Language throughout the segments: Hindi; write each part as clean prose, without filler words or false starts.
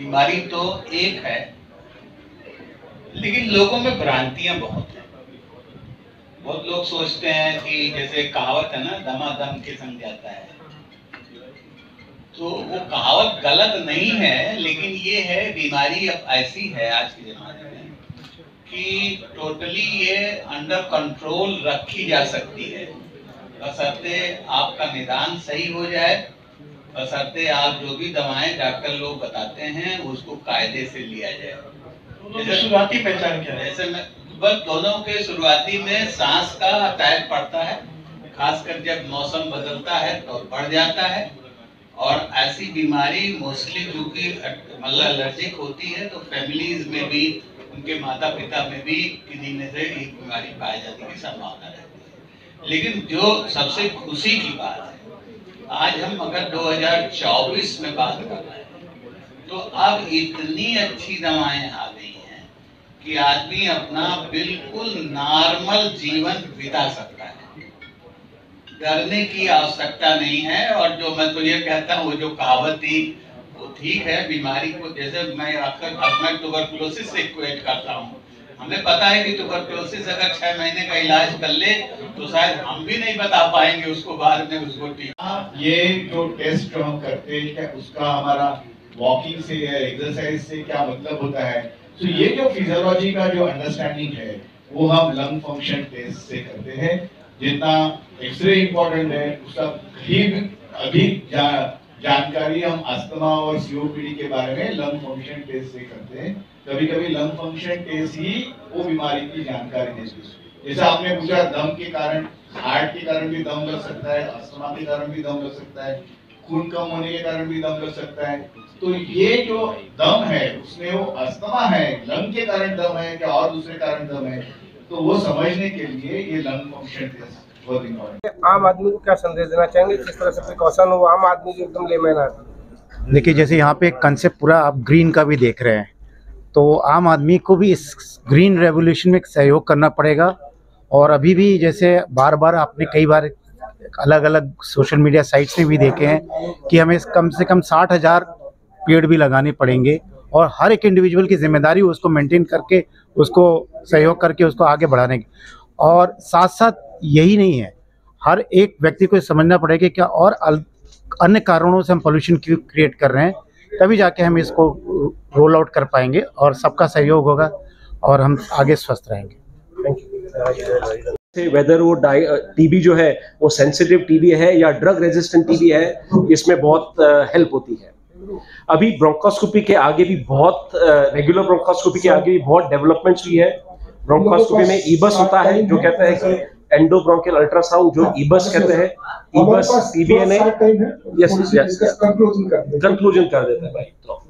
बीमारी तो एक है, लेकिन लोगों में भ्रांतियां बहुत हैं। बहुत लोग सोचते हैं कि जैसे कहावत है ना, दमादम के संग जाता है, तो वो कहावत गलत नहीं है, लेकिन ये है बीमारी अब ऐसी है आज के जमाने में कि टोटली ये अंडर कंट्रोल रखी जा सकती है, बशर्ते आपका निदान सही हो जाए, बशर्ते आप जो भी दवाएं डॉक्टर लोग बताते हैं उसको कायदे से लिया जाए। जैसे शुरुआती पहचान क्या है? जैसे मैं बस दोनों के शुरुआती में सांस का अटैक पड़ता है, खासकर जब मौसम बदलता है तो बढ़ जाता है, और ऐसी बीमारी मोस्टली क्योंकि मतलब एलर्जिक होती है तो फैमिलीज में भी, उनके माता पिता में भी किन्हीं में से एक बीमारी पाई जाने की संभावना रहती है। लेकिन जो सबसे खुशी की बात है, आज हम अगर 2024 में बात कर रहे हैं तो अब इतनी अच्छी दवाएं आ गई हैं कि आदमी अपना बिल्कुल नॉर्मल जीवन बिता सकता है, डरने की आवश्यकता नहीं है। और जो मैं तो ये कहता हूँ, वो जो कहावत थी वो ठीक है, बीमारी को जैसे मैं अक्सर ट्यूबरकुलोसिस से इक्वेट करता हूँ। हमें पता है कि ट्यूबरकुलोसिस अगर 6 महीने का इलाज कर ले तो शायद हम भी नहीं बता पाएंगे उसको बाद में उसको ठीक। ये जो टेस्ट जो हम करते हैं, क्या उसका हमारा वॉकिंग से या एक्सरसाइज से क्या मतलब होता है? तो ये जो फिजियोलॉजी का जो अंडरस्टैंडिंग है वो हम लंग फंक्शन टेस्ट से करते हैं। जितना एक्सरे इम्पोर्टेंट है, उसका कहीं अधिक जानकारी हम अस्थमा और सीओपीडी के बारे में लंग फंक्शन टेस्ट से करते हैं। कभी कभी लंग फंक्शन टेस्ट ही वो बीमारी की जानकारी देती है। जैसे आपने पूछा, दम के कारण, हार्ट के कारण भी दम लग सकता है, अस्थमा के कारण भी दम लग सकता है, खून कम होने के कारण भी दम लग सकता है। तो ये जो दम है उसमें वो अस्थमा है, लंग के कारण दम है क्या और दूसरे कारण दम है, तो वो समझने के लिए ये लंग फंक्शन टेस्ट बहुत इम्पोर्टेंट है। आम आदमी को क्या संदेश देना चाहेंगे, किस तरह से प्रिकॉशन हो आम आदमी जो एकदम लेमैन आदमी? देखिए, जैसे यहाँ पे कंसेप्ट पूरा आप ग्रीन का भी देख रहे हैं, तो आम आदमी को भी इस ग्रीन रेवोल्यूशन में सहयोग करना पड़ेगा। और अभी भी जैसे बार बार आपने कई बार अलग अलग सोशल मीडिया साइट से भी देखे हैं कि हमें कम से कम 60,000 पेड़ भी लगाने पड़ेंगे, और हर एक इंडिविजुअल की जिम्मेदारी उसको मेंटेन करके, उसको सहयोग करके उसको आगे बढ़ाने की। और साथ साथ यही नहीं है, हर एक व्यक्ति को समझना पड़ेगा कि क्या और अन्य कारणों से हम पोल्यूशन क्यों क्रिएट कर रहे हैं, तभी जाके हम इसको रोल आउट कर पाएंगे और सबका सहयोग होगा और हम आगे स्वस्थ रहेंगे। Thank you. वेदर वो टीबी जो है वो सेंसिटिव टीबी है या ड्रग रेजिस्टेंट टीबी है, इसमें बहुत हेल्प होती है। अभी ब्रोंकोस्कोपी के आगे भी बहुत रेगुलर ब्रोंकोस्कोपी के आगे भी बहुत डेवलपमेंट्स हुई है। ब्रोंकोस्कोपी में ईबस होता है जो कहता है कि एंडोब्रोंकियल अल्ट्रासाउंड, जो ईबस कहते हैं, ईबस टीबीएनए कंक्लूजन कर देता है भाई। तो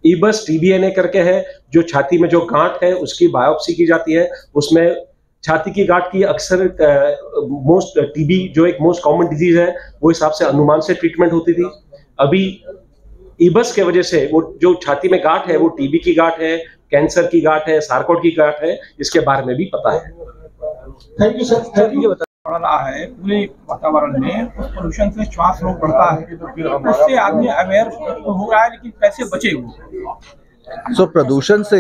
ईबस टीबीएनए करके है, जो छाती में जो गांठ है उसकी बायोप्सी की जाती है। उसमें छाती की गांठ की अक्सर मोस्ट टीबी जो एक मोस्ट कॉमन डिजीज है, वो हिसाब से अनुमान से ट्रीटमेंट होती थी। अभी ईबस के वजह से वो जो छाती में गांठ है वो टीबी की गांठ है, कैंसर की गांठ है, सार्कोड की गांठ है, इसके बारे में भी पता है। Thank you sir. Thank you. बढ़ रहा है पूरे वातावरण में, पोल्यूशन से श्वास रोग बढ़ता है, उससे आदमी अवेयर हो रहा है, लेकिन कैसे बचे वो? प्रदूषण से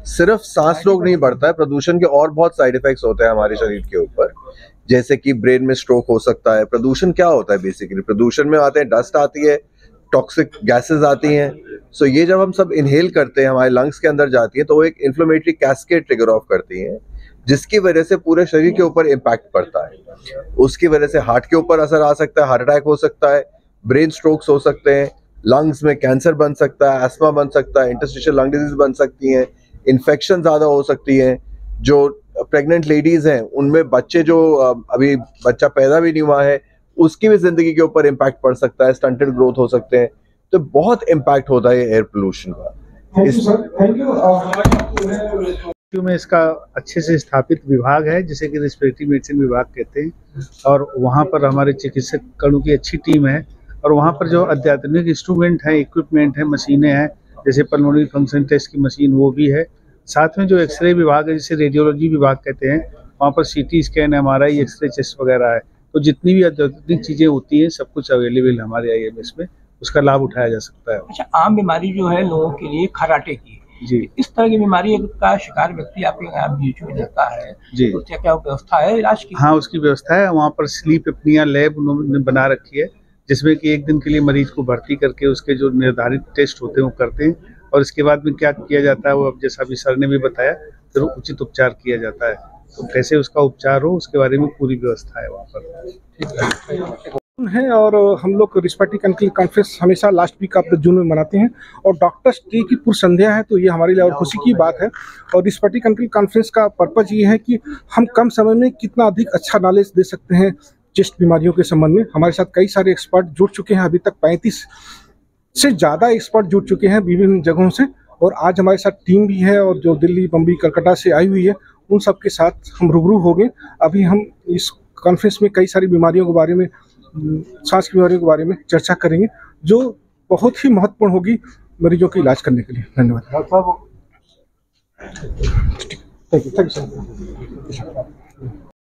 सिर्फ सांस रोग नहीं बढ़ता है, प्रदूषण के और बहुत साइड इफेक्ट्स होते हैं हमारे शरीर के ऊपर, जैसे कि ब्रेन में स्ट्रोक हो सकता है। प्रदूषण क्या होता है बेसिकली? प्रदूषण में आते हैं डस्ट आती है, टॉक्सिक गैसेस आती हैं। सो ये जब हम सब इनहेल करते हैं, हमारे लंग्स के अंदर जाती है, तो वो एक इन्फ्लेमेटरी कैस्केड ट्रिगर ऑफ करती हैं, जिसकी वजह से पूरे शरीर के ऊपर इम्पैक्ट पड़ता है। उसकी वजह से हार्ट के ऊपर असर आ सकता है, हार्ट अटैक हो सकता है, ब्रेन स्ट्रोक्स हो सकते हैं, लंग्स में कैंसर बन सकता है, अस्थमा बन सकता है, इंटरस्टिशियल लंग डिजीज बन सकती हैं, इन्फेक्शन ज़्यादा हो सकती हैं। जो प्रेग्नेंट लेडीज़ हैं उनमें बच्चे जो अभी बच्चा पैदा भी नहीं हुआ है उसकी भी ज़िंदगी के ऊपर इम्पैक्ट पड़ सकता है, स्टंटेड ग्रोथ हो सकते हैं। तो बहुत इम्पैक्ट होता है एयर पोल्यूशन का। में इसका अच्छे से स्थापित विभाग है जिसे कि रेस्पिरेटरी मेडिसिन विभाग कहते हैं, और वहाँ पर हमारे चिकित्सकों की अच्छी टीम है, और वहाँ पर जो अत्याधुनिक इंस्ट्रूमेंट है, इक्विपमेंट है, मशीनें हैं, जैसे पल्मोनरी फंक्शन टेस्ट की मशीन वो भी है। साथ में जो एक्सरे विभाग है जिसे रेडियोलॉजी विभाग कहते हैं, वहाँ पर CT scan, MRI, x ray chest वगैरह है। तो जितनी भी अत्याधुनिक चीज़ें होती हैं सब कुछ अवेलेबल हमारे IMS में, उसका लाभ उठाया जा सकता है। अच्छा, आम बीमारी जो है लोगों के लिए खर्राटे की, जी इस तरह की बीमारी का शिकार व्यक्ति आपके यहाँ बीच में रहता है जी, तो क्या व्यवस्था है इलाज की? हाँ उसकी व्यवस्था है। वहाँ पर स्लीप एपनिया लैब उन्होंने बना रखी है, जिसमें कि एक दिन के लिए मरीज को भर्ती करके उसके जो निर्धारित टेस्ट होते हैं वो करते हैं, और इसके बाद में क्या किया जाता है वो अब जैसा अभी सर ने भी बताया, फिर उचित उपचार किया जाता है। तो कैसे उसका उपचार हो उसके बारे में पूरी व्यवस्था है वहाँ पर है। और हम लोग रिस्पिरेटरी कंट्रोल कॉन्फ्रेंस हमेशा last week of the June में मनाते हैं, और डॉक्टर्स डे की पूर्व संध्या है, तो ये हमारे लिए और खुशी की बात है। और रिस्पिरेटरी कंट्रोल कॉन्फ्रेंस का पर्पज ये है कि हम कम समय में कितना अधिक अच्छा नॉलेज दे सकते हैं चेस्ट बीमारियों के संबंध में। हमारे साथ कई सारे एक्सपर्ट जुड़ चुके हैं, अभी तक 35 से ज़्यादा एक्सपर्ट जुड़ चुके हैं विभिन्न जगहों से, और आज हमारे साथ टीम भी है और जो दिल्ली, बम्बई, कलकत्ता से आई हुई है, उन सब के साथ हम रूबरू हो गए। अभी हम इस कॉन्फ्रेंस में कई सारी बीमारियों के बारे में, सांस की बीमारियों के बारे में चर्चा करेंगे, जो बहुत ही महत्वपूर्ण होगी मरीजों के इलाज करने के लिए। धन्यवाद। Thank you sir.